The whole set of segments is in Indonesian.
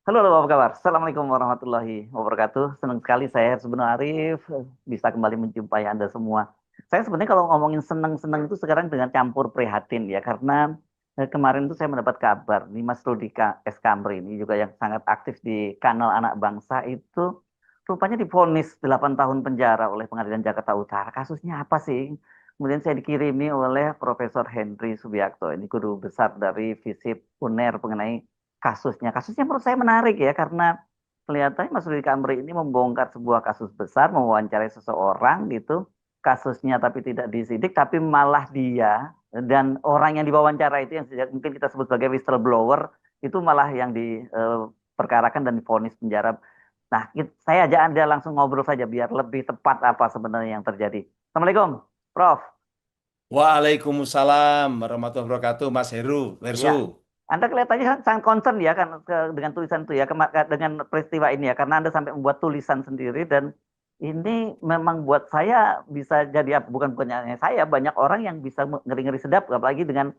Halo, halo, apa kabar? Assalamualaikum warahmatullahi wabarakatuh. Senang sekali saya sebenarnya Arif bisa kembali menjumpai Anda semua. Saya sebenarnya kalau ngomongin senang-senang itu sekarang dengan campur prihatin ya, karena kemarin itu saya mendapat kabar nih Mas Rudi S. Kamri ini juga yang sangat aktif di kanal Anak Bangsa itu rupanya divonis 8 tahun penjara oleh Pengadilan Jakarta Utara. Kasusnya apa sih? Kemudian saya dikirimi oleh Profesor Henry Subiakto, ini guru besar dari FISIP UNER mengenai kasusnya. Kasusnya menurut saya menarik ya karena kelihatannya Mas Rudi Kamri ini membongkar sebuah kasus besar, mewawancarai seseorang gitu, kasusnya tapi tidak disidik, tapi malah dia dan orang yang diwawancara itu yang mungkin kita sebut sebagai whistleblower itu malah yang diperkarakan dan divonis penjara. Nah, saya ajak Anda langsung ngobrol saja biar lebih tepat apa sebenarnya yang terjadi. Assalamualaikum, Prof. Waalaikumsalam warahmatullahi wabarakatuh, Mas Heru, Ya, Versu. Anda kelihatannya sangat concern ya kan dengan tulisan itu ya, dengan peristiwa ini ya, karena Anda sampai membuat tulisan sendiri dan ini memang buat saya bisa jadi bukan hanya saya, banyak orang yang bisa ngeri-ngeri sedap, apalagi dengan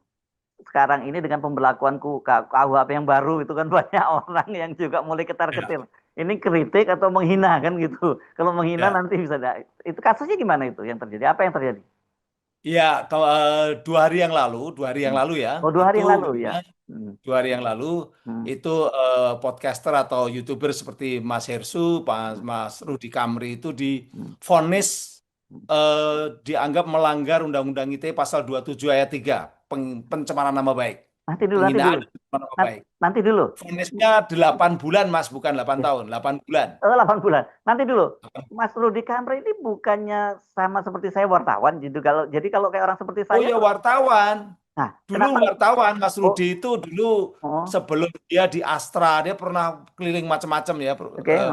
sekarang ini dengan pemberlakuan KUHP yang baru itu kan banyak orang yang juga mulai Ya, ketar-ketir. Ini kritik atau menghina kan gitu. Kalau menghina ya. nanti bisa itu kasusnya gimana itu yang terjadi? Apa yang terjadi? Ya, kalau 2 hari yang lalu, 2 hari yang Hmm. lalu ya, Oh, 2 hari itu yang lalu ya. memang Hmm. 2 hari yang lalu Hmm. itu podcaster atau YouTuber seperti Mas Hersu, Hmm. Mas Rudi Kamri itu Hmm. divonis Hmm. eh, dianggap melanggar Undang-Undang ITE pasal 27 ayat 3, pencemaran nama baik, Nanti dulu, nanti penghinaan dulu. dan pencemaran nama baik. Nanti dulu. Vonisnya 8 bulan, Mas, bukan 8 Ya. tahun, 8 bulan. 8 bulan. Nanti dulu. Mas Rudi Kamre ini bukannya sama seperti saya wartawan gitu. Kalau kayak orang seperti Oh saya, ya, wartawan. nah, Dulu kenapa? wartawan Mas Oh, Rudi itu dulu oh, sebelum dia di Astra, dia pernah keliling macam-macam ya, oke, eh,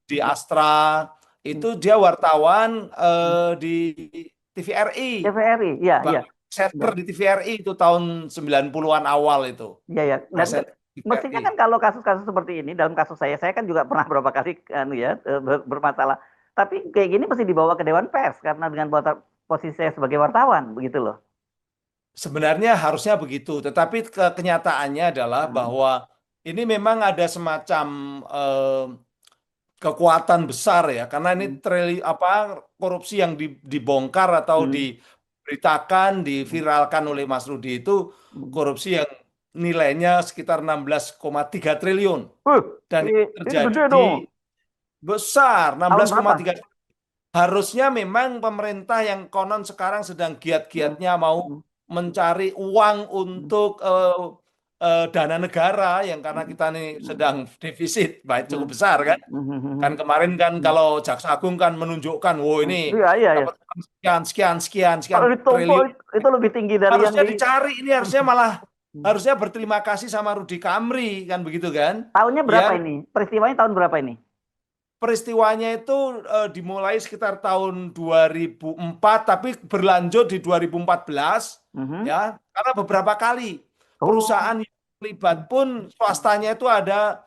di Astra itu dia wartawan di TVRI, TVRI, iya, iya. presenter Benar. di TVRI itu tahun 90-an awal itu. Iya, ya. Dan Presenter mestinya TVRI. kan kalau kasus-kasus seperti ini, dalam kasus saya kan juga pernah beberapa kali ya bermasalah. Tapi kayak gini mesti dibawa ke Dewan Pers karena dengan posisi saya sebagai wartawan, begitu loh. Sebenarnya harusnya begitu, tetapi kenyataannya adalah Hmm, bahwa ini memang ada semacam kekuatan besar ya karena ini hmm, apa korupsi yang dibongkar atau hmm, diberitakan hmm, diviralkan oleh Mas Rudi itu hmm. korupsi yang nilainya sekitar 16,3 triliun Wih, dan ini, itu ini terjadi gede di dong. besar Tahun 16,3. berapa? Harusnya memang pemerintah yang konon sekarang sedang Hmm, giat-giatnya mau hmm, mencari uang hmm, untuk dana negara yang karena hmm, kita nih sedang defisit baik hmm, cukup besar kan. hmm, Kan kemarin kan hmm, kalau Jaksa Agung kan menunjukkan, wow ini Iya, iya, iya. dapat sekian, sekian, sekian, sekian Kalau ditumpuk triliun. itu lebih tinggi dari yang Harusnya di dicari, ini harusnya malah harusnya berterima kasih sama Rudi Kamri kan begitu kan? tahunnya berapa Yang ini? Peristiwanya tahun berapa ini? peristiwanya itu dimulai sekitar tahun 2004 tapi berlanjut di 2014 Mhm. ya karena beberapa kali Oh, perusahaan yang terlibat pun swastanya itu ada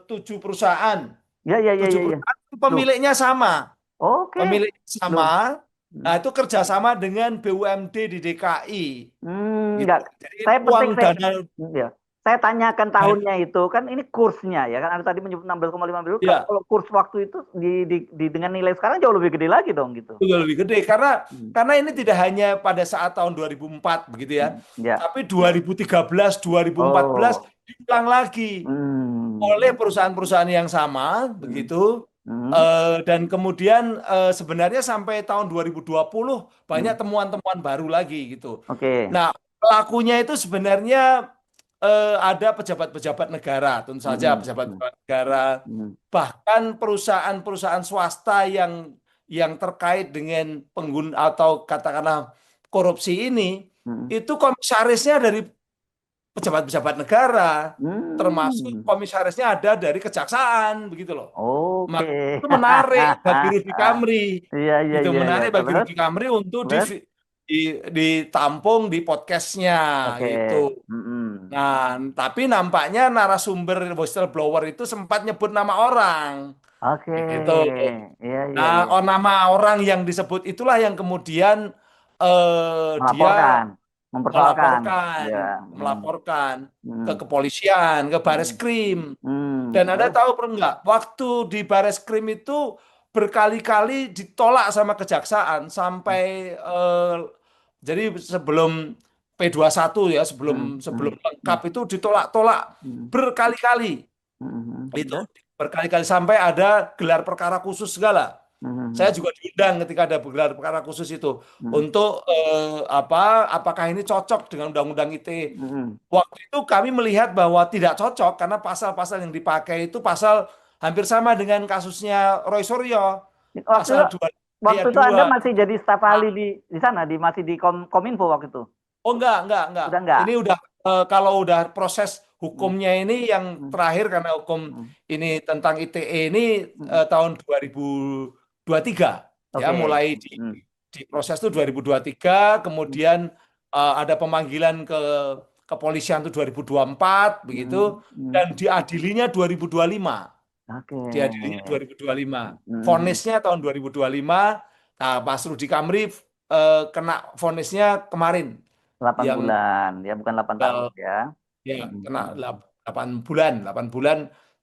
7 perusahaan. ya, ya, ya, Tujuh ya, ya. perusahaan itu Loh, pemiliknya sama. oke. Pemiliknya sama. Loh. Nah, Hmm. itu kerjasama dengan BUMD di DKI. Gitu. Enggak. Jadi Saya uang penting saya dana ya. Saya tanyakan dan tahunnya itu kan ini kursnya ya kan Anda tadi menyebut 16,5 miliar ya kalau kurs waktu itu dengan nilai sekarang jauh lebih gede lagi dong gitu. juga lebih gede Hmm. karena ini tidak hanya pada saat tahun 2004 begitu ya, Ya. tapi 2013, 2014 Oh. diulang lagi oleh Hmm. perusahaan-perusahaan yang sama Hmm. begitu. Hmm. Dan kemudian sebenarnya sampai tahun 2020 banyak Hmm. temuan-temuan baru lagi gitu. Oke. Nah, pelakunya itu sebenarnya ada pejabat-pejabat negara, tentu saja Hmm. Hmm. pejabat-pejabat negara, Hmm. bahkan perusahaan-perusahaan swasta yang terkait dengan pengguna atau katakanlah korupsi ini, Hmm. itu komisarisnya dari pejabat-pejabat negara, termasuk Hmm. komisarisnya ada dari kejaksaan, begitu loh. Oke. Maka itu menarik bagi Rudy Kamri, Iya, iya, itu iya, iya. menarik bagi Terus, Rudy Kamri untuk terus. ditampung di podcastnya Oke. gitu. Mm-mm. Nah, tapi nampaknya narasumber whistleblower itu sempat nyebut nama orang, Oke. gitu. Iya, iya, Nah, iya. nama orang yang disebut itulah yang kemudian dia Melaporkan. mempersoalkan. melaporkan, Ya. melaporkan ke Hmm. kepolisian, ke Hmm. Bareskrim. Dan Anda Terus? tahu pernah nggak, waktu di Bareskrim itu berkali-kali ditolak sama kejaksaan sampai jadi sebelum P21 ya, Hmm. sebelum sebelum Hmm. Hmm. lengkap itu ditolak-tolak Hmm. berkali-kali. Itu Terus? berkali-kali sampai ada gelar perkara khusus segala. Hmm. Saya juga diundang ketika ada gelar perkara khusus itu Hmm. untuk apakah ini cocok dengan Undang-Undang ITE. Hmm. Waktu itu kami melihat bahwa tidak cocok karena pasal-pasal yang dipakai itu pasal hampir sama dengan kasusnya Roy Suryo, Waktu itu, pasal 2 waktu ayat itu Anda 2. masih jadi staf ahli di sana, masih di Kominfo waktu itu. Oh enggak. Udah enggak? Ini udah kalau udah proses Hmm. hukumnya ini yang Hmm. terakhir karena hukum Hmm. ini tentang ITE ini Hmm. tahun 2023 ya, Oke. mulai Hmm. di proses itu 2023, Hmm. kemudian ada pemanggilan ke kepolisian itu 2024 begitu, Hmm. Hmm. dan diadilinya 2025. Oke. Diadilinya 2025. Hmm. Vonisnya tahun 2025. Nah, Mas Rudi Kamri kena vonisnya kemarin 8 yang bulan, ya bukan 8 tahun tinggal ya. ya Hmm. kena 8 bulan, 8 bulan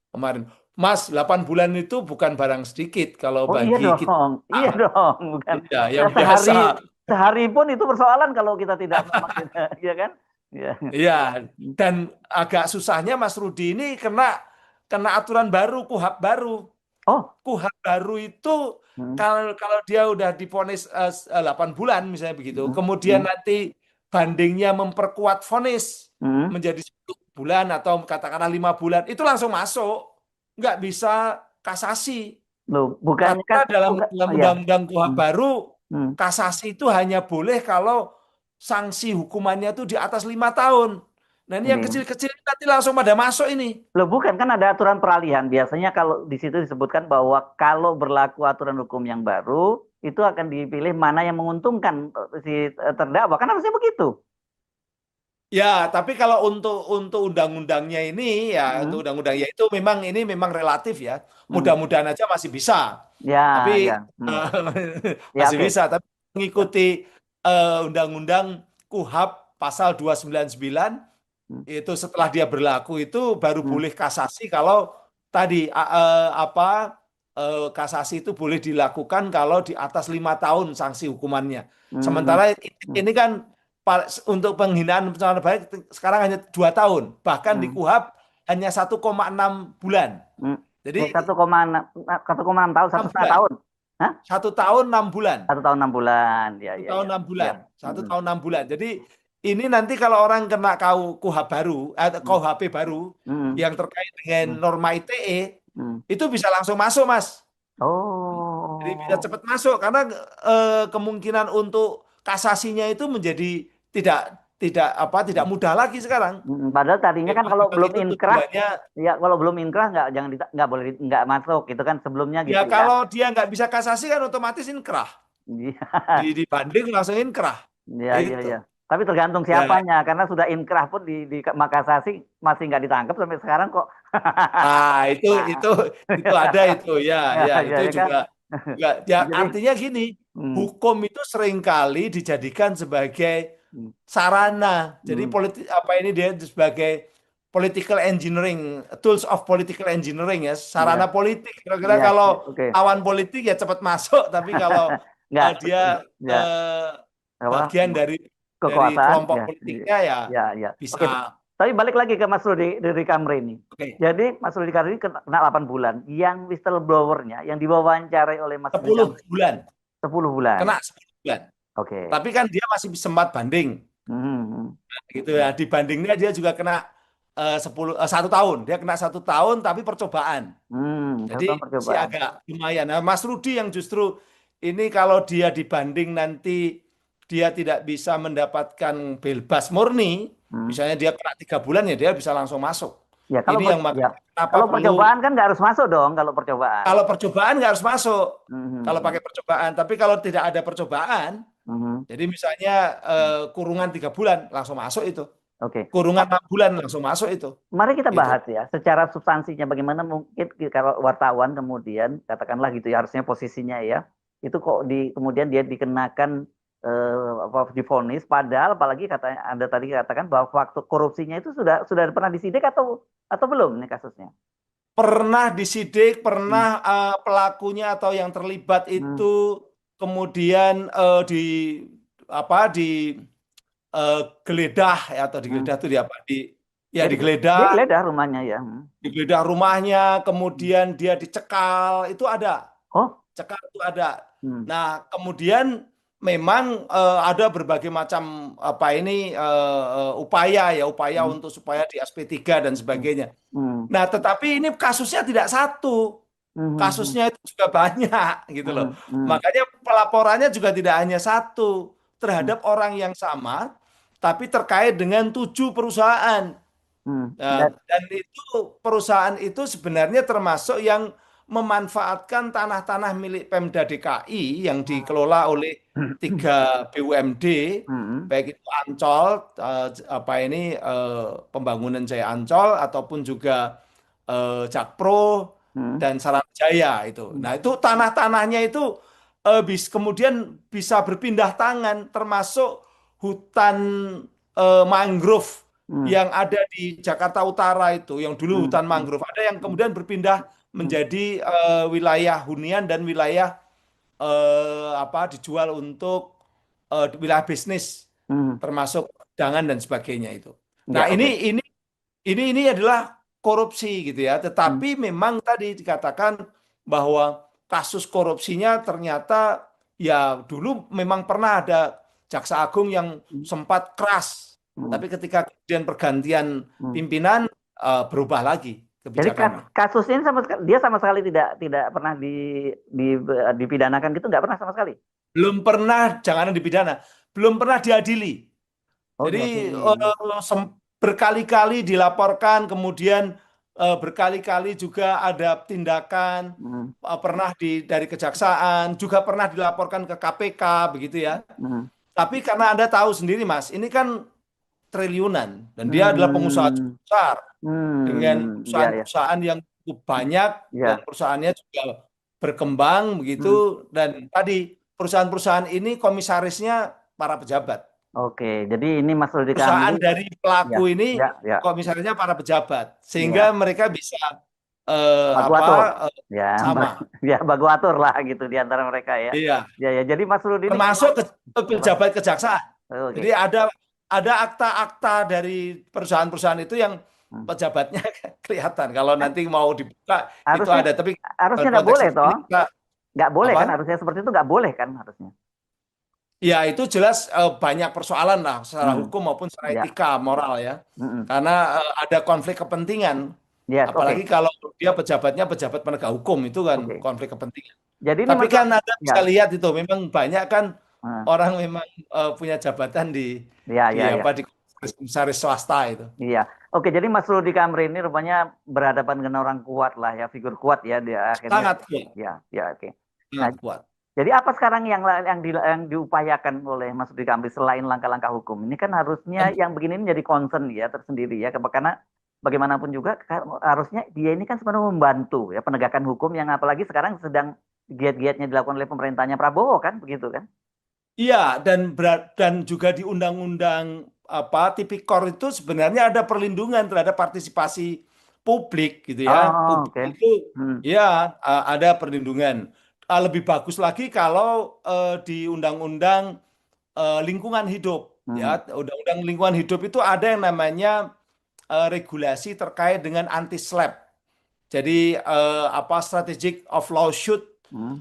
kemarin. Mas, 8 bulan itu bukan barang sedikit kalau Oh iya bagi kita. dong, iya dong, bukan. Ya, Ya yang sehari biasa. sehari pun itu persoalan kalau kita tidak memang tidak, ya kan? Ya. Iya, dan agak susahnya Mas Rudi ini kena kena aturan baru, KUHP baru. Oh, KUHP baru itu hmm, kalau kalau dia udah divonis 8 bulan misalnya begitu, hmm, kemudian hmm, nanti bandingnya memperkuat vonis hmm. menjadi 10 bulan atau katakanlah 5 bulan, itu langsung masuk, nggak bisa kasasi. Loh, bukannya Karena kan, dalam bukan, dalam oh ya, undang-undang KUHP hmm, baru, hmm. kasasi itu hanya boleh kalau sanksi hukumannya itu di atas 5 tahun. Nah ini yang Ini. kecil-kecil nanti langsung pada masuk ini. Loh, bukan kan ada aturan peralihan. Biasanya kalau di situ disebutkan bahwa kalau berlaku aturan hukum yang baru, itu akan dipilih mana yang menguntungkan si terdakwa. Kan harusnya begitu. Ya, tapi kalau untuk undang-undangnya ini ya, untuk Hmm, undang-undangnya itu memang ini memang relatif ya. hmm. Mudah-mudahan aja masih bisa. Tapi Ya, ya. Hmm. Ya, masih oke. bisa. Tapi mengikuti undang-undang KUHP pasal 299 Hmm, itu setelah dia berlaku itu baru hmm, boleh kasasi kalau tadi kasasi itu boleh dilakukan kalau di atas 5 tahun sanksi hukumannya. hmm, Sementara hmm, ini kan untuk penghinaan pencemaran baik sekarang hanya 2 tahun, bahkan di hmm, KUHP hanya 1,6 bulan. hmm. Jadi Ya, 1,6 tahun, satu 6 setengah bulan, tahun. Hah? 1 tahun 6 bulan. 1 tahun 6 bulan. Ya, Satu ya, tahun ya. enam Ya. bulan, satu Hmm, tahun 6 bulan. Jadi ini nanti kalau orang kena KUHP baru, hmm, KUHP baru hmm, yang terkait dengan hmm, norma ITE, hmm. itu bisa langsung masuk, Mas. Jadi bisa Oh. cepat masuk karena kemungkinan untuk kasasinya itu menjadi tidak tidak mudah lagi sekarang. Padahal tadinya kan Memang, kalau memang belum itu inkrah, tujuannya. ya kalau belum inkrah nggak boleh nggak masuk gitu kan sebelumnya Ya gitu ya. kalau dia nggak bisa kasasi kan otomatis inkrah. Iya, Dibanding langsung inkrah. iya, iya, Itu. iya. Tapi tergantung Ya, siapanya karena sudah inkrah pun di Makassasi masih nggak ditangkap sampai sekarang kok. ah, Nah, itu ada itu ya, ya, ya ya, itu ya kan. juga juga ya Jadi, artinya gini, hmm, hukum itu seringkali dijadikan sebagai hmm, sarana. Jadi hmm, politik apa ini dia sebagai political engineering, tools of political engineering ya, sarana ya, politik. Kira-kira ya, kalau ya, oke. lawan politik ya cepat masuk, tapi kalau Nggak, dia ya, eh, apa? bagian dari Kekuasaan kelompok ya, politiknya ya ya, ya. bisa. Oke, tapi balik lagi ke Mas Rudi Kamri ini. Oke, Jadi Mas Rudi Kamri kena 8 bulan. Yang whistleblower-nya yang diwawancarai oleh Mas Rudi 10 Kamri bulan, 10 bulan. kena 10 bulan. Oke. Tapi kan dia masih sempat banding, Hmm, gitu ya. Dibandingnya dia juga kena 1 tahun. Dia kena 1 tahun tapi percobaan. Jadi satu masih percobaan. agak lumayan. Nah, Mas Rudi yang justru ini kalau dia dibanding nanti dia tidak bisa mendapatkan bebas murni, Hmm. misalnya dia kena 3 bulan ya dia bisa langsung masuk. Ya Ini yang ya makanya kenapa kalau perlu. percobaan kan nggak harus masuk dong kalau percobaan. Kalau percobaan nggak harus masuk. Kalau Hmm, pakai percobaan, tapi kalau tidak ada percobaan, hmm, jadi misalnya hmm. kurungan 3 bulan langsung masuk itu. Oke. Kurungan 6 bulan langsung masuk itu. Mari kita Gitu. bahas ya secara substansinya bagaimana mungkin kalau wartawan kemudian katakanlah gitu ya harusnya posisinya ya itu kok kemudian dia dikenakan apa divonis, padahal apalagi katanya Anda tadi katakan bahwa waktu korupsinya itu sudah pernah disidik atau belum nih kasusnya? Pernah disidik, Hmm, pernah pelakunya atau yang terlibat hmm, itu kemudian di apa geledah ya, atau hmm. digeledah itu di apa ya Ya dia digeledah, geledah rumahnya ya. Hmm. digeledah rumahnya, Hmm. kemudian dia dicekal, itu ada. Oh, Cekal itu ada. hmm, Nah, kemudian memang ada berbagai macam apa ini upaya ya, upaya hmm, untuk supaya di SP3 dan hmm, sebagainya. hmm, Nah, tetapi ini kasusnya tidak satu. hmm, hmm, Kasusnya itu juga banyak gitu loh. hmm, hmm, Makanya pelaporannya juga tidak hanya satu hmm, terhadap orang yang sama, tapi terkait dengan 7 perusahaan. hmm. Nah, dan itu perusahaan itu sebenarnya termasuk yang memanfaatkan tanah-tanah milik Pemda DKI yang dikelola oleh 3 BUMD, Hmm, baik itu Ancol, apa ini pembangunan Jaya Ancol ataupun juga Jakpro hmm, dan Saranjaya itu. hmm, Nah, itu tanah-tanahnya itu kemudian bisa berpindah tangan, termasuk hutan mangrove hmm, yang ada di Jakarta Utara itu, yang dulu hmm, hutan hmm, mangrove, ada yang kemudian berpindah hmm, menjadi wilayah hunian dan wilayah apa dijual untuk wilayah bisnis, hmm. termasuk perdagangan dan sebagainya itu. Nah, Ya, oke. ini adalah korupsi gitu ya. Hmm, Tetapi memang tadi dikatakan bahwa kasus korupsinya ternyata ya dulu memang pernah ada Jaksa Agung yang hmm, sempat keras. hmm, Tapi ketika kemudian pergantian hmm. pimpinan berubah lagi Jadi kebijakannya. kasus ini dia sama sekali tidak pernah di, dipidanakan gitu, nggak pernah sama sekali. Belum pernah, jangan dipidana, belum pernah diadili. Oh, Jadi diadili. berkali-kali dilaporkan, kemudian berkali-kali juga ada tindakan, Hmm, pernah dari kejaksaan, juga pernah dilaporkan ke KPK, begitu ya. hmm, Tapi karena Anda tahu sendiri, Mas, ini kan triliunan dan dia adalah pengusaha hmm, cukup besar dengan ya, ya, perusahaan-perusahaan yang cukup banyak dan ya. perusahaannya juga berkembang begitu, Hmm. dan tadi perusahaan-perusahaan ini komisarisnya para pejabat. Oke, jadi ini Mas Rudi Kamli, Perusahaan dari ya, pelaku ini ya, ya, komisarisnya para pejabat ya, sehingga mereka bisa baku apa atur, ya, sama. ya, baku atur lah gitu di antara mereka ya. Iya, Ya, ya. Jadi Mas Rudi ini kalau termasuk apa? pejabat kejaksaan. Jadi Oke. ada akta-akta dari perusahaan-perusahaan itu yang Hmm. pejabatnya kelihatan. Kalau nanti mau dibuka itu Harusnya ada. Tapi harusnya dalam nggak konteks boleh toh, ini kita nggak boleh kan? apa? Harusnya seperti itu nggak boleh kan harusnya. Ya itu jelas banyak persoalan lah secara Hmm. hukum maupun secara Ya, etika moral ya. hmm. Karena ada konflik kepentingan. Yes, Apalagi oke, kalau dia pejabatnya pejabat penegak hukum itu kan oke. konflik kepentingan. Jadi ini Tapi Mas, kan Anda ya, bisa lihat itu memang banyak kan hmm. orang memang punya jabatan Ya, di ya, ya. apa di komisaris swasta itu. Iya. Oke, jadi Mas Rudi Kamri ini rupanya berhadapan dengan orang kuat lah ya, figur kuat ya dia akhirnya. Sangat kuat, Ya, ya, oke. Nah, sangat kuat. jadi apa sekarang yang diupayakan oleh Mas Rudi Kamri selain langkah-langkah hukum? Ini kan harusnya Dan- yang begini ini jadi concern ya tersendiri ya, karena bagaimanapun juga harusnya dia ini kan sebenarnya membantu ya penegakan hukum yang apalagi sekarang sedang giat-giatnya dilakukan oleh pemerintahnya Prabowo kan, begitu kan? Iya, dan juga di undang-undang apa Tipikor itu sebenarnya ada perlindungan terhadap partisipasi publik gitu ya. Oh, Publik oke. itu Hmm, ya ada perlindungan. Lebih bagus lagi kalau di undang-undang lingkungan hidup ya. hmm, Undang-undang lingkungan hidup itu ada yang namanya regulasi terkait dengan anti slap. Jadi apa strategic of lawsuit hmm.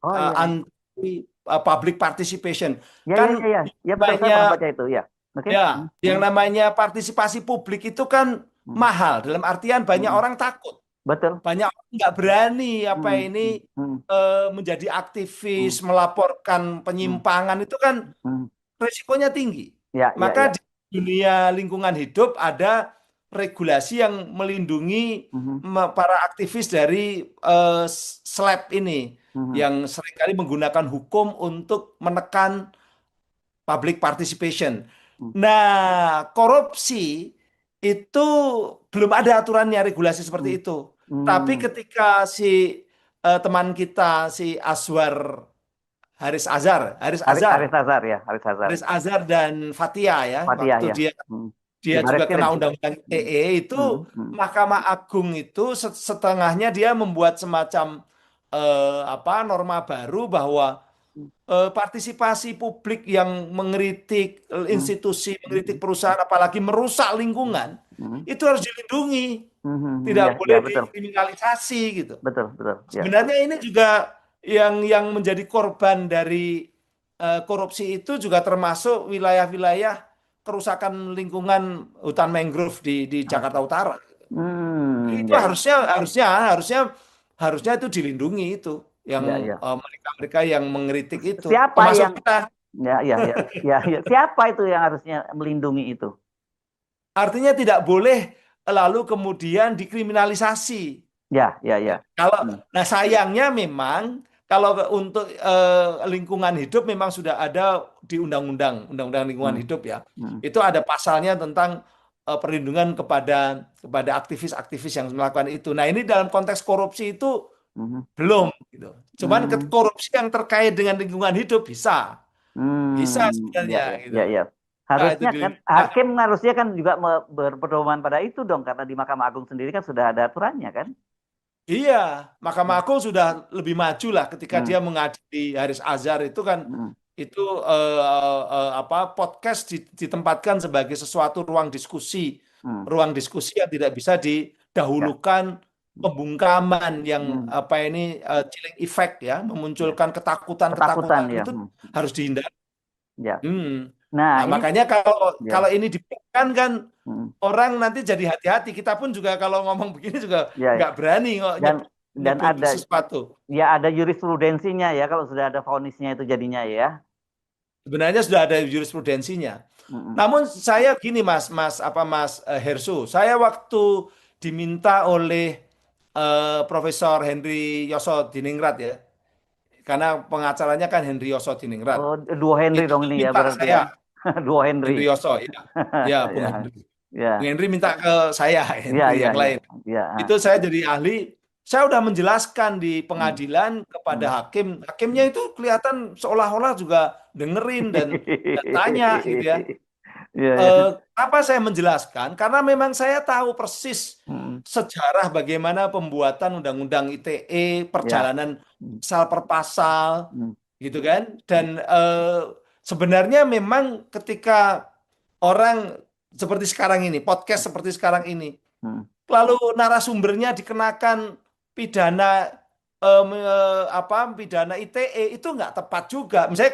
Oh iya, iya. anti public participation. Ya, ya, Kan ya, ya. Ya betul, saya pernah banyak baca itu ya. Oke. ya Hmm, yang hmm, namanya partisipasi publik itu kan hmm, mahal, dalam artian banyak hmm. orang takut, Betul. banyak orang nggak berani apa Hmm, ini hmm, hmm, menjadi aktivis, hmm, melaporkan hmm, penyimpangan itu kan hmm. risikonya tinggi. Ya, ya, Maka ya. di dunia lingkungan hidup ada regulasi yang melindungi Hmm, para aktivis dari SLAPP ini hmm, yang seringkali menggunakan hukum untuk menekan public participation. hmm, Nah, korupsi itu belum ada aturannya regulasi seperti hmm, itu. Tapi hmm, ketika si teman kita si Aswar Haris Azhar, Haris Haris Azhar, Azhar ya, Haris Azhar. Haris Azhar dan Fathia ya. Fathia Waktu ya. dia Hmm. Di dia juga Bareskrim. kena undang-undang Hmm. ITE itu Hmm. Hmm. Mahkamah Agung itu setengahnya dia membuat semacam apa norma baru bahwa partisipasi publik yang mengkritik Hmm. institusi, mengkritik Hmm. perusahaan, apalagi merusak lingkungan, Hmm. itu harus dilindungi, Ya, tidak ya boleh betul, dikriminalisasi gitu. betul, betul. Ya. Sebenarnya ini juga yang menjadi korban dari korupsi itu juga termasuk wilayah-wilayah kerusakan lingkungan hutan mangrove di Jakarta Utara. Itu Ya, ya, harusnya itu dilindungi itu yang ya, ya. mereka-mereka yang mengkritik itu Siapa termasuk yang, kita. ya, ya, ya, ya, ya. Siapa itu yang harusnya melindungi itu? Artinya tidak boleh lalu kemudian dikriminalisasi. Ya, ya, Ya, ya. kalau Hmm. nah sayangnya memang kalau untuk lingkungan hidup memang sudah ada di undang-undang lingkungan Hmm. hidup ya. Hmm. Itu ada pasalnya tentang perlindungan kepada aktivis-aktivis yang melakukan itu. Nah, ini dalam konteks korupsi itu Hmm. belum gitu. Cuman Hmm. korupsi yang terkait dengan lingkungan hidup bisa. Bisa Ya, sebenarnya ya, gitu. ya, ya. Nah, itu Harusnya di kan nah, hakim harusnya kan juga berpedoman pada itu dong, karena di Mahkamah Agung sendiri kan sudah ada aturannya kan. iya, Mahkamah Agung sudah lebih maju lah ketika Hmm. dia mengadili Haris Azhar itu kan Hmm. itu apa podcast ditempatkan sebagai sesuatu Hmm. ruang diskusi yang tidak bisa Ya. didahulukan pembungkaman yang Hmm. apa ini chilling effect ya, Ya. memunculkan Ketakutan ketakutan-ketakutan ya. itu Hmm. harus dihindari. Ya. Hmm. Nah, Nah, ini makanya kalau ya. kalau ini dibiarkan kan Hmm. orang nanti jadi hati-hati. Kita pun juga kalau ngomong begini juga Ya. nggak berani kok Dan dan nyebut ada, sesuatu. ya, ada jurisprudensinya ya kalau sudah ada vonisnya itu jadinya ya. Sebenarnya sudah ada jurisprudensinya. Hmm. Namun saya gini Mas Hersu, saya waktu diminta oleh Profesor Henry Yosodiningrat ya, karena pengacaranya kan Henry Yosodiningrat. Oh, dua Henry Itu dong tuh ini ya minta berarti ya. saya Dua Henry. Henry Yoso, ya, ya Bung Ya, Henry. Bung ya, Henry minta ke saya ya, Henry ya, yang ya, lain. ya. Itu saya jadi ahli. Saya udah menjelaskan di Hmm. pengadilan kepada Hmm. hakim. Hakimnya itu kelihatan seolah-olah juga dengerin dan tanya gitu ya. Ya, ya. Apa saya menjelaskan? Karena memang saya tahu persis Hmm. sejarah bagaimana pembuatan undang-undang ITE, Ya. perjalanan Hmm. pasal per pasal, Hmm. gitu kan? Dan sebenarnya memang ketika orang seperti sekarang ini, podcast seperti sekarang ini, Hmm. lalu narasumbernya dikenakan pidana pidana ITE itu nggak tepat juga. Misalnya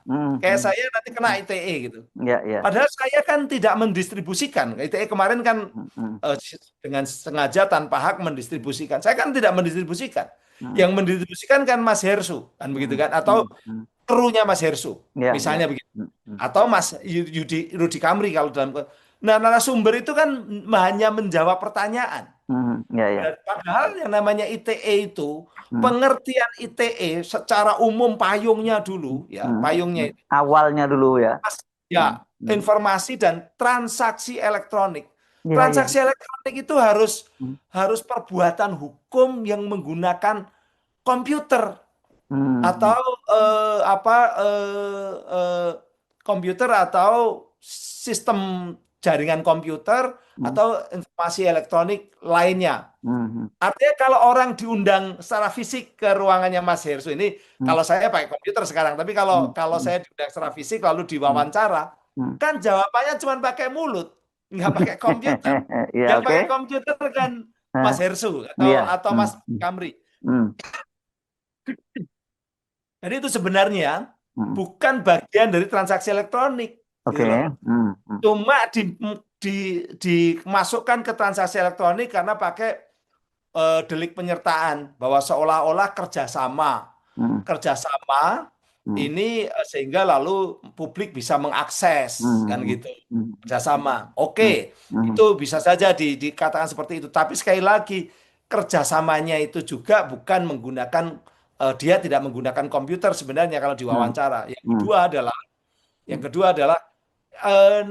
Hmm. kayak Hmm. saya nanti kena ITE gitu. Ya, ya. Padahal saya kan tidak mendistribusikan. ITE kemarin kan Hmm. Hmm. eh, dengan sengaja tanpa hak mendistribusikan. Saya kan tidak mendistribusikan. Hmm. Yang mendistribusikan kan Mas Hersu, kan begitu Hmm. kan? Atau Hmm. Hmm. krunya Mas Hersu, Ya, ya. misalnya begitu. Hmm. Hmm. Atau Mas Rudi Kamri kalau dalam. Nah, narasumber itu kan hanya menjawab pertanyaan. Hmm. Ya, ya. Padahal yang namanya ITE itu, Hmm. pengertian ITE secara umum payungnya dulu, ya, Hmm. payungnya Hmm. itu. Awalnya dulu ya. Ya, Hmm. Hmm. informasi dan transaksi elektronik. Ya, ya. Transaksi elektronik itu harus Hmm. harus perbuatan hukum yang menggunakan komputer Hmm. atau eh, komputer atau sistem jaringan komputer Hmm. atau informasi elektronik lainnya. Hmm. Artinya kalau orang diundang secara fisik ke ruangannya Mas Hersu ini, Hmm. kalau saya pakai komputer sekarang, tapi kalau Hmm. kalau Hmm. saya diundang secara fisik lalu Hmm. diwawancara, Hmm. kan jawabannya cuma pakai mulut, nggak pakai komputer. Ya, Yang oke. pakai komputer kan Mas Nah, Hersu atau iya. atau Hmm. Mas Kamri. Hmm. Jadi itu sebenarnya Hmm. bukan bagian dari transaksi elektronik, Oke. gitu loh. Hmm. Hmm. Cuma dimasukkan ke transaksi elektronik karena pakai delik penyertaan bahwa seolah-olah Hmm. kerjasama Hmm. ini sehingga lalu publik bisa mengakses kan Hmm. gitu, Hmm. kerjasama. Hmm. Oke, Hmm. itu bisa saja dikatakan seperti itu. Tapi sekali lagi kerjasamanya itu juga bukan menggunakan dia tidak menggunakan komputer sebenarnya kalau Hmm. diwawancara. Hmm. Yang kedua adalah eh,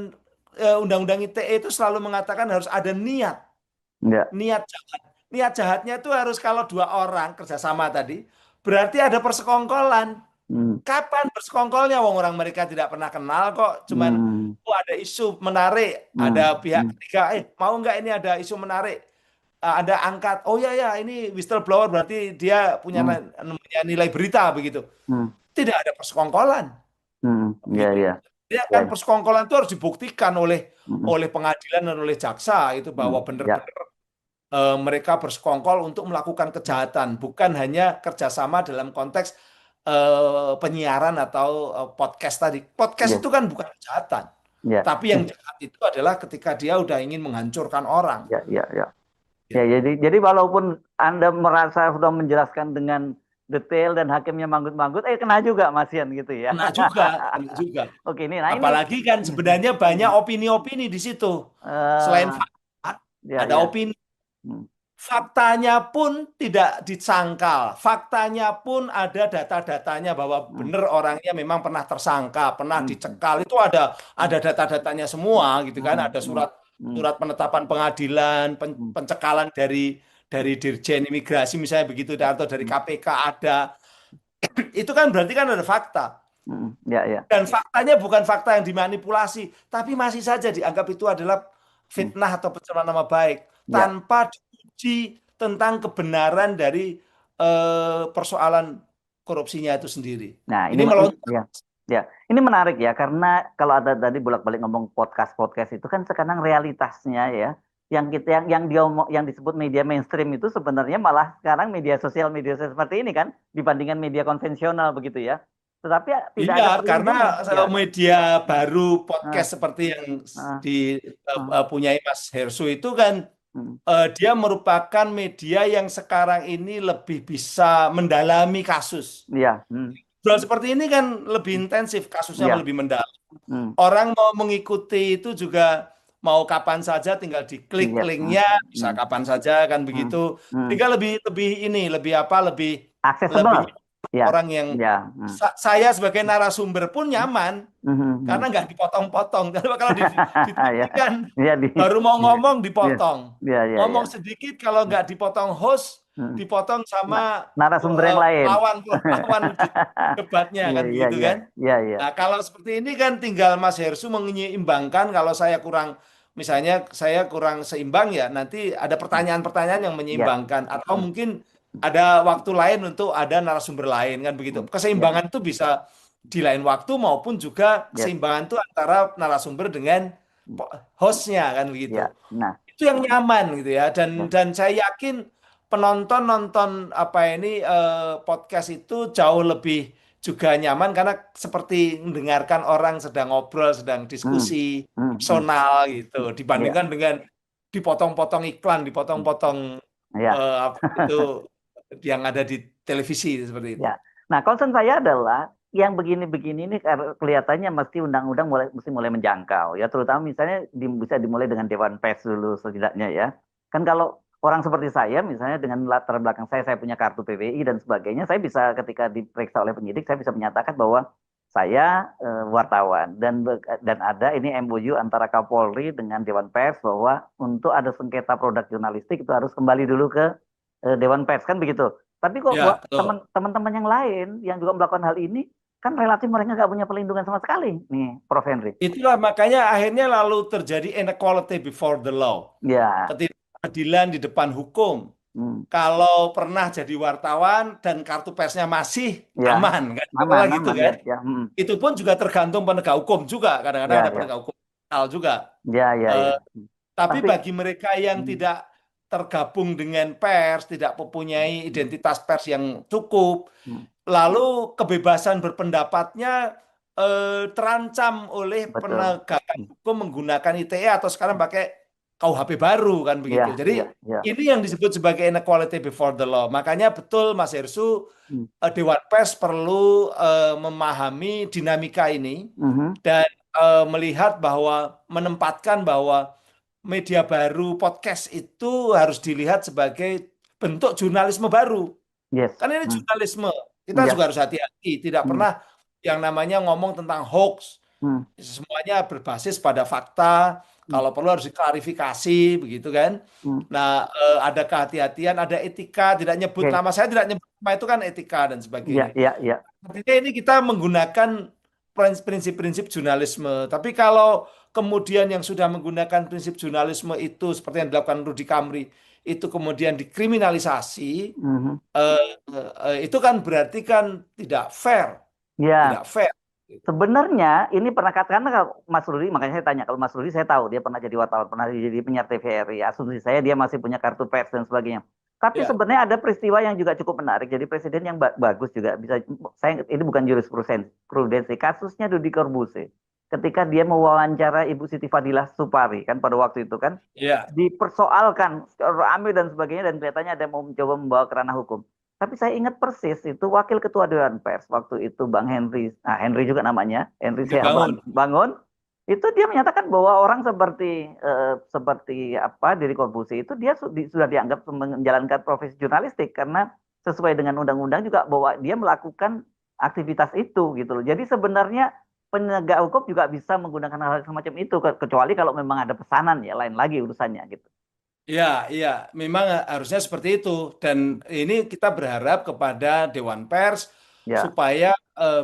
Undang-Undang ITE itu selalu mengatakan harus ada Ya. niat jahat. Niat jahatnya itu harus kalau dua orang kerjasama tadi, berarti ada persekongkolan. Hmm. Kapan bersekongkolnya? Wong orang mereka tidak pernah kenal kok. Cuman Hmm. oh, ada isu menarik, Hmm. ada pihak Hmm. ketiga, mau nggak ini ada isu menarik? Ada angkat, oh ya ya ini whistleblower berarti dia punya Hmm. punya nilai berita begitu. Hmm. Tidak ada persekongkolan Hmm. Ya, begitu. ya, Ya ya, kan persekongkolan itu harus dibuktikan oleh hmm. oleh pengadilan dan oleh jaksa itu Hmm. bahwa Ya, benar-benar mereka bersekongkol untuk melakukan kejahatan, bukan hanya kerjasama dalam konteks penyiaran atau podcast tadi. Podcast ya, itu kan bukan kejahatan, ya, tapi yang jahat itu adalah ketika dia udah ingin menghancurkan orang. ya, ya, ya. Ya, Gitu. jadi walaupun Anda merasa sudah menjelaskan dengan detail dan hakimnya manggut-manggut, kena juga Mas Yan gitu ya. Kena juga, kena juga. Oke, ini, Apalagi kan sebenarnya banyak opini-opini di situ. Selain eh fakta, ya, ada ya. opini. Hmm. Faktanya pun tidak disangkal. Faktanya pun ada data-datanya bahwa Hmm. benar orangnya memang pernah tersangka, pernah Hmm. dicekal. Itu ada data-datanya semua gitu kan. Hmm. Ada Hmm. surat Hmm. surat penetapan pengadilan, Hmm. pencekalan dari Dirjen Imigrasi misalnya begitu atau dari Hmm. KPK ada. Itu kan berarti kan ada fakta. Hmm. Ya, ya. Dan faktanya bukan fakta yang dimanipulasi, tapi masih saja dianggap itu adalah Hmm. fitnah atau pencemaran nama baik Ya. tanpa diuji tentang kebenaran dari persoalan korupsinya itu sendiri. Nah, Ini melonjak. ya, ya, ini menarik ya karena kalau ada tadi bolak-balik ngomong podcast itu kan sekarang realitasnya ya, yang disebut media mainstream itu sebenarnya malah sekarang media sosial seperti ini kan dibandingkan media konvensional begitu ya. Tetapi tidak Iya, ada karena perlindungan ya. media Hmm. baru podcast Ah, seperti yang ah, ah, dipunyai Mas Hersu itu kan hmm. dia merupakan media yang sekarang ini lebih bisa mendalami kasus. Ya, hmm. Jual seperti ini kan lebih intensif, kasusnya Ya, lebih mendalam. hmm. Orang mau mengikuti itu juga mau kapan saja tinggal diklik Ya, hmm. linknya, bisa Hmm. kapan saja kan Hmm. begitu. Hmm. Sehingga lebih lebih ini, lebih apa, lebih Aksesibel ya, orang yang ya, hmm. saya sebagai narasumber pun nyaman Hmm. Hmm. karena Hmm. nggak dipotong-potong. Kalau di TV Ya, kan ya baru mau ngomong ya, dipotong, ya, ya, ya. ngomong sedikit kalau nggak dipotong host, Hmm. dipotong Nah, sama narasumber yang lain. lawan lawan debatnya Iya, kan iya, begitu iya, kan. iya, iya. Nah, kalau seperti ini kan tinggal Mas Hersu menyeimbangkan kalau saya kurang misalnya saya kurang seimbang ya nanti ada pertanyaan-pertanyaan yang Iya. menyeimbangkan atau Hmm. mungkin ada waktu lain untuk ada narasumber lain kan begitu. Hmm. Iya, Keseimbangan itu bisa di lain waktu maupun juga iya, keseimbangan itu antara narasumber dengan hostnya kan begitu. iya. Nah, Itu yang nyaman gitu ya iya. dan saya yakin penonton nonton apa ini podcast itu jauh lebih juga nyaman karena seperti mendengarkan orang sedang ngobrol, sedang Hmm. diskusi Hmm. Hmm. personal gitu Iya, dibandingkan dengan dipotong-potong iklan, hmm. dipotong-potong Iya, apa itu yang ada di televisi seperti itu. ya. Nah, concern saya adalah yang begini-begini ini kelihatannya mesti mulai menjangkau ya, terutama misalnya bisa dimulai dengan Dewan Pers dulu setidaknya ya. Kan kalau orang seperti saya misalnya dengan latar belakang saya punya kartu PWI dan sebagainya, saya bisa ketika diperiksa oleh penyidik saya bisa menyatakan bahwa saya wartawan dan ada ini MOU antara Kapolri dengan Dewan Pers bahwa untuk ada sengketa produk jurnalistik itu harus kembali dulu ke Dewan Pers kan begitu. Tapi kok buat Ya, betul. teman-teman yang lain yang juga melakukan hal ini kan relatif mereka nggak punya perlindungan sama sekali nih, Prof. Henry. Itulah makanya akhirnya lalu terjadi inequality before the law. Ya, Ketidakadilan di depan hukum. hmm, Kalau pernah jadi wartawan dan kartu persnya masih ya, aman kan aman, katakanlah gitu aman ya, kan ya, hmm, itu pun juga tergantung penegak hukum juga kadang-kadang ya, ada ya, penegak hukum lokal juga. ya, ya, Eh, ya. tapi Tapi, bagi mereka yang hmm, tidak tergabung dengan pers tidak mempunyai hmm, identitas pers yang cukup hmm, lalu kebebasan berpendapatnya terancam oleh betul. penegakan Hmm, hukum menggunakan ITE atau sekarang pakai KUHP baru kan begitu. ya, Jadi ya, ya. ini yang disebut sebagai inequality before the law. Makanya betul Mas Hersu, Hmm, Dewan Pers perlu memahami dinamika ini mhm, dan melihat bahwa menempatkan bahwa media baru podcast itu harus dilihat sebagai bentuk jurnalisme baru. yes. Kan ini Hmm, jurnalisme. Kita ya, juga harus hati-hati. Tidak hmm, pernah yang namanya ngomong tentang hoax. hmm, Semuanya berbasis pada fakta, Kalau perlu harus diklarifikasi, begitu kan? Hmm. Nah, ada kehati-hatian, ada etika, tidak nyebut Oke. nama saya, tidak nyebut nama itu kan etika dan Iya, sebagainya. iya, iya. Artinya ini kita menggunakan prinsip-prinsip jurnalisme. Tapi kalau kemudian yang sudah menggunakan prinsip jurnalisme itu seperti yang dilakukan Rudy Kamri itu kemudian dikriminalisasi, Mhm. itu kan berarti kan tidak fair, Ya, tidak fair. sebenarnya ini pernah katakan kalau Mas Rudi, makanya saya tanya. Kalau Mas Rudi saya tahu dia pernah jadi wartawan, pernah jadi penyiar TVRI. Asumsi saya dia masih punya kartu pers dan sebagainya. Tapi Ya, sebenarnya ada peristiwa yang juga cukup menarik. Jadi presiden yang bagus juga bisa. Saya ini bukan jurisprudensi. Kasusnya Deddy Corbuzier. Ketika dia mewawancara Ibu Siti Fadilah Supari kan pada waktu itu kan ya, dipersoalkan rame dan sebagainya dan kelihatannya ada yang mau mencoba membawa ke ranah hukum. Tapi saya ingat persis itu wakil ketua Dewan Pers waktu itu Bang Henry, nah Henry juga namanya, Henry udah bangun. Bangun, itu dia menyatakan bahwa orang seperti apa Deddy Corbuzier itu dia sudah dianggap menjalankan profesi jurnalistik karena sesuai dengan undang-undang juga bahwa dia melakukan aktivitas itu gitu loh. Jadi sebenarnya penegak hukum juga bisa menggunakan hal semacam itu kecuali kalau memang ada pesanan ya lain lagi urusannya gitu. Ya, iya, memang harusnya seperti itu. Dan ini kita berharap kepada Dewan Pers Ya, supaya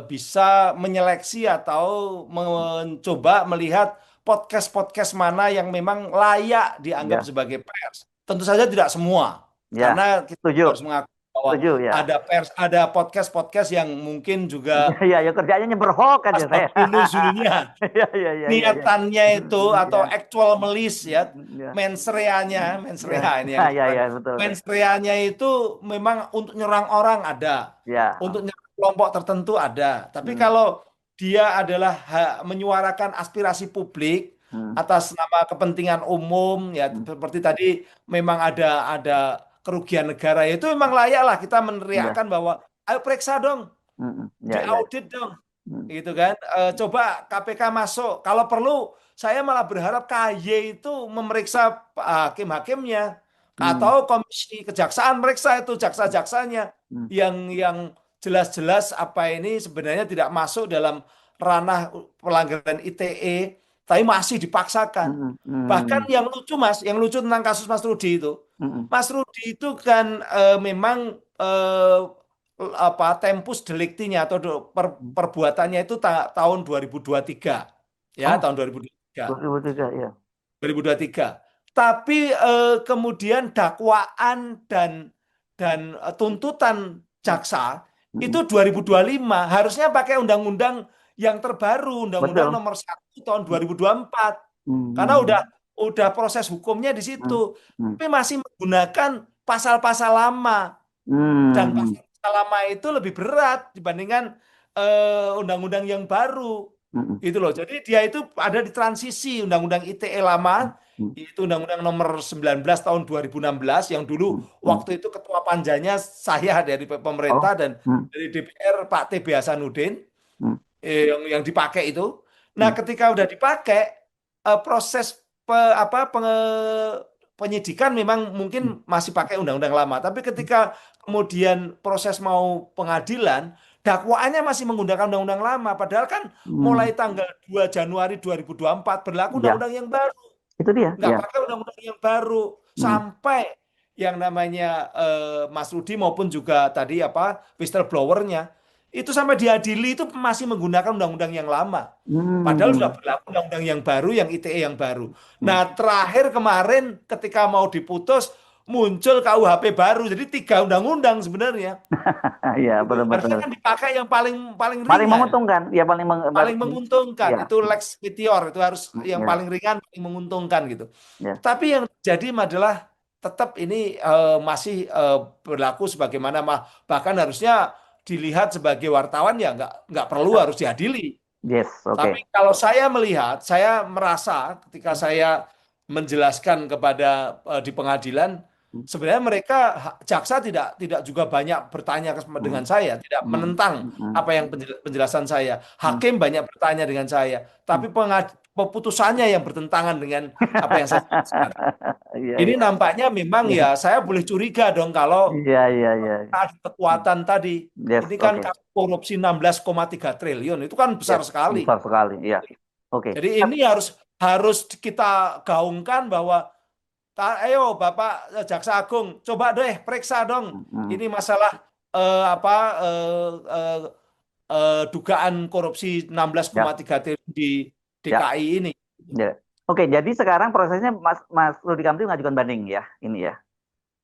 bisa menyeleksi atau mencoba melihat podcast-podcast mana yang memang layak dianggap ya, sebagai pers. Tentu saja tidak semua, karena ya. kita Setuju, harus mengakui bahwa setuju ya. ada pers, ada podcast-podcast yang mungkin juga Ya, ya, ya kerjanya nyeberhok aja saya. asbab-nuzulnya Ya, ya, ya, ya, ya. niatannya itu atau Ya, actual melis ya ya, mensreanya ya, ini ya, yang ya, disebut ya, betul, betul. mensreanya itu memang untuk nyerang orang ada, Ya, untuk nyerang kelompok tertentu ada, tapi hmm, kalau dia adalah menyuarakan aspirasi publik hmm, atas nama kepentingan umum ya hmm, seperti tadi memang ada kerugian negara ya, itu memang layak lah kita ya, meneriakkan bahwa ayo periksa dong, ya, ya, diaudit dong, hmm, gitu kan. Coba KPK masuk. Kalau perlu, saya malah berharap KY itu memeriksa hakim-hakimnya hmm, atau komisi kejaksaan meriksa itu jaksa-jaksanya hmm, yang jelas-jelas apa ini sebenarnya tidak masuk dalam ranah pelanggaran ITE, tapi masih dipaksakan. hmm, Bahkan hmm, yang lucu Mas, yang lucu tentang kasus Mas Rudi itu, hmm, Mas Rudi itu kan memang apa tempus delictinya atau hmm. perbuatannya itu tahun 2023 ya Oh, tahun 2023 2003 ya. 2023 tapi kemudian dakwaan dan tuntutan Hmm, jaksa itu hmm, 2025 harusnya pakai undang-undang yang terbaru, undang-undang betul. nomor 1 tahun 2024 Hmm, karena hmm, udah proses hukumnya di situ, hmm, hmm, tapi masih menggunakan pasal-pasal lama dan hmm, pasal lama itu lebih berat dibandingkan undang-undang yang baru hmm, hmm, gitu loh. Jadi dia itu ada di transisi undang-undang ITE lama hmm, itu undang-undang nomor 19 tahun 2016 yang dulu hmm, hmm. waktu itu ketua panjanya saya dari pemerintah Oh, dan hmm, dari DPR Pak TB Hasanuddin hmm, yang dipakai itu. Nah, hmm, ketika udah dipakai proses penyidikan memang hmm, mungkin masih pakai undang-undang lama, tapi ketika kemudian proses mau pengadilan, dakwaannya masih menggunakan undang-undang lama, padahal kan hmm. mulai tanggal 2 Januari 2024 berlaku Ya, undang-undang yang baru, itu dia. nggak Ya. pakai undang-undang yang baru Hmm, sampai yang namanya Mas Rudi maupun juga tadi apa whistleblowernya itu sampai diadili itu masih menggunakan undang-undang yang lama. Padahal sudah hmm, berlaku undang-undang yang baru, yang ITE yang baru. hmm. Nah, terakhir kemarin ketika mau diputus, muncul KUHP baru. Jadi 3 undang-undang sebenarnya. Ya, Gitu. Harusnya betul-betul. kan dipakai yang paling paling Paling ringan, menguntungkan. Ya, paling menguntungkan. ya, Itu Lex Spitior, itu harus yang ya, paling ringan, paling menguntungkan gitu. ya. Tapi yang jadi adalah tetap ini masih berlaku sebagaimana bahkan harusnya dilihat sebagai wartawan ya nggak perlu harus diadili. Yes, Tapi oke. kalau saya melihat, saya merasa ketika saya menjelaskan kepada di pengadilan, Hmm, sebenarnya mereka jaksa tidak juga banyak bertanya hmm, dengan saya, tidak hmm, menentang hmm, apa yang penjelasan saya. hmm, Hakim banyak bertanya dengan saya, hmm. tapi peputusannya yang bertentangan dengan apa yang saya jelaskan. Iya, Ini iya. nampaknya memang Iya, ya saya boleh curiga dong kalau iya, iya, iya. ada kekuatan tadi. Yes, Ini kan oke. korupsi 16,3 triliun, itu kan besar Yes, sekali. besar sekali. Iya. Oke. Jadi ini harus harus kita gaungkan bahwa ayo Bapak Jaksa Agung, coba deh periksa dong Hmm. ini masalah apa eh, dugaan korupsi Ya, 16,3 triliun di ya, DKI ini. ya. Oke, jadi sekarang prosesnya Mas Rudi Kamti mengajukan banding ya, ini ya.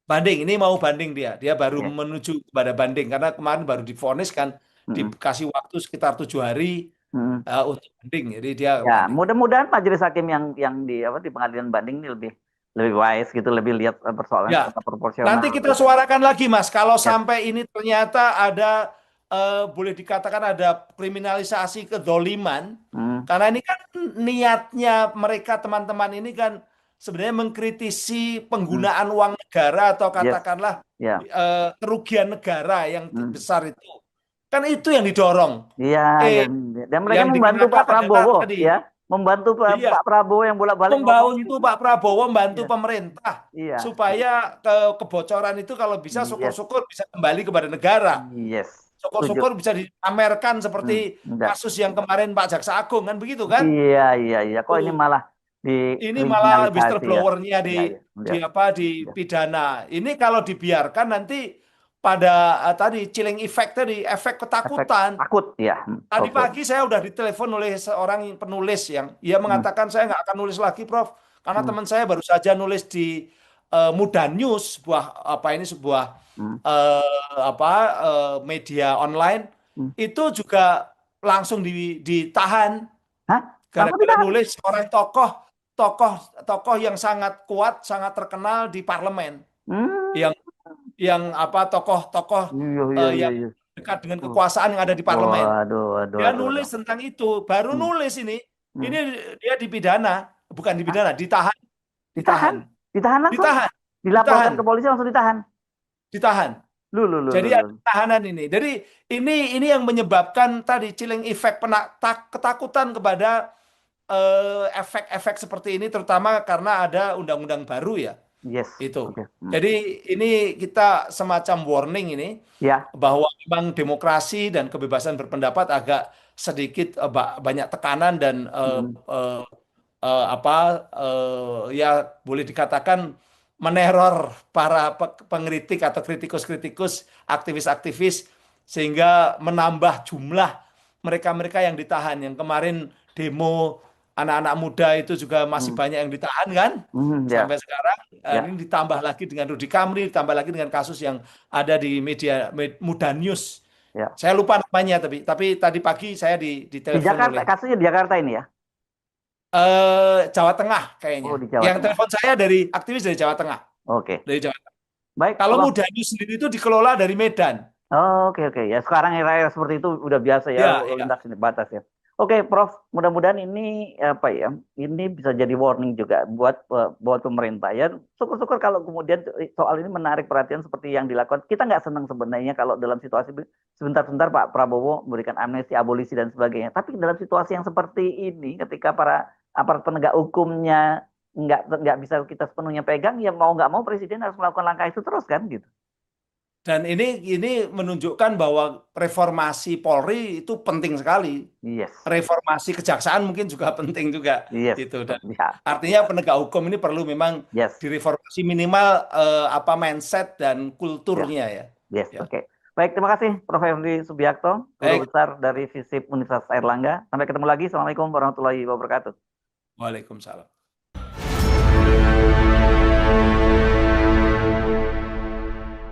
Banding, ini mau banding dia baru Oke. menuju kepada banding karena kemarin baru divonis kan, Hmm. dikasih waktu sekitar 7 hari Hmm. untuk banding, jadi dia Ya, banding. mudah-mudahan majelis hakim yang di apa di pengadilan banding ini lebih lebih wise gitu, lebih lihat persoalan Ya, secara proporsional nanti kita gitu. suarakan lagi Mas, kalau Ya. sampai ini ternyata ada boleh dikatakan ada kriminalisasi kedoliman, Hmm. karena ini kan niatnya mereka teman-teman ini kan sebenarnya mengkritisi Hmm. penggunaan uang negara atau Yes. katakanlah Ya. kerugian negara yang Hmm. besar itu. Kan itu yang didorong. Iya, Eh, dan mereka yang membantu dikenakan Pak adalah Prabowo tadi, ya, membantu iya, Pak Prabowo yang bolak-balik ngomongin. membantu Pak Prabowo, membantu Iya, pemerintah iya, supaya kebocoran itu kalau bisa yes, syukur-syukur bisa kembali kepada negara. yes, setuju. Syukur-syukur bisa dipamerkan seperti Enggak. kasus yang kemarin Pak Jaksa Agung kan begitu kan? Iya, iya, iya. Kok ini Tuh. malah Ini malah dikriminalisasi ya? whistleblower-nya Iya, iya, di iya, apa di iya. pidana. Ini kalau dibiarkan nanti pada tadi chilling effect tadi efek Efek ketakutan. takut ya. Tadi Oke. pagi saya udah ditelepon oleh seorang penulis yang ia Hmm. mengatakan saya nggak akan nulis lagi, Prof, karena Hmm. teman saya baru saja nulis di Muda News, sebuah apa ini sebuah Hmm. apa media online Hmm. itu juga langsung ditahan Hah? Langsung gara-gara ditahan? nulis seorang tokoh tokoh tokoh yang sangat kuat, sangat terkenal di parlemen, Hmm. yang apa tokoh-tokoh Iya, iya, iya, yang iya. dekat dengan Oh. kekuasaan yang ada di parlemen. Waduh, waduh, Dia waduh, nulis waduh. tentang itu, baru Hmm. nulis Hmm. ini dia dipidana, bukan Hah? dipidana, ditahan, Ditahan? ditahan, Ditahan langsung? ditahan, Dilaporkan ditahan, ke polisi langsung ditahan? ditahan. Lu, Jadi ada lu. tahanan ini. Jadi ini yang menyebabkan tadi chilling effect, ketakutan kepada efek-efek seperti ini, terutama karena ada undang-undang baru ya. Yes, Itu. oke. Hmm. Jadi ini kita semacam warning ini Ya, bahwa memang demokrasi dan kebebasan berpendapat agak sedikit banyak tekanan dan hmm. apa ya boleh dikatakan meneror para pengkritik atau kritikus-kritikus, aktivis-aktivis sehingga menambah jumlah mereka-mereka yang ditahan. Yang kemarin demo anak-anak muda itu juga masih Hmm. banyak yang ditahan kan Hmm. Ya, sampai sekarang. ya, Ini ditambah lagi dengan Rudy Kamri, ditambah lagi dengan kasus yang ada di media Muda News. ya. Saya lupa namanya tapi tadi pagi saya Di ditelepon Jakarta, oleh kasusnya di Jakarta ini ya? Jawa Tengah kayaknya. Oh, di Jawa Yang Tengah. telepon saya dari aktivis dari Jawa Tengah, Oke. dari Jawa Tengah. Baik, Kalau Prof. Muda News sendiri itu dikelola dari Medan. Oke, oke. Ya, sekarang era-era seperti itu udah biasa ya, Ya, lalu ya. lintas ini batas ya. Oke, Prof. Mudah-mudahan ini apa ya? Ini bisa jadi warning juga buat pemerintah ya. Syukur-syukur kalau kemudian soal ini menarik perhatian seperti yang dilakukan. Kita nggak senang sebenarnya kalau dalam situasi sebentar-sebentar Pak Prabowo memberikan amnesti, abolisi dan sebagainya. Tapi dalam situasi yang seperti ini, ketika para aparat penegak hukumnya nggak bisa kita sepenuhnya pegang, ya mau nggak mau presiden harus melakukan langkah itu terus kan gitu. Dan ini menunjukkan bahwa reformasi Polri itu penting sekali. Yes. Reformasi kejaksaan mungkin juga penting juga Yes, itu. Dan ya, artinya penegak hukum ini perlu memang yes, direformasi minimal apa mindset dan ya, kulturnya ya. yes, Ya. oke. Baik, terima kasih Prof. Henry Subiakto, Guru Baik. Besar dari FISIP Universitas Airlangga. Sampai ketemu lagi. Assalamualaikum warahmatullahi wabarakatuh. Waalaikumsalam.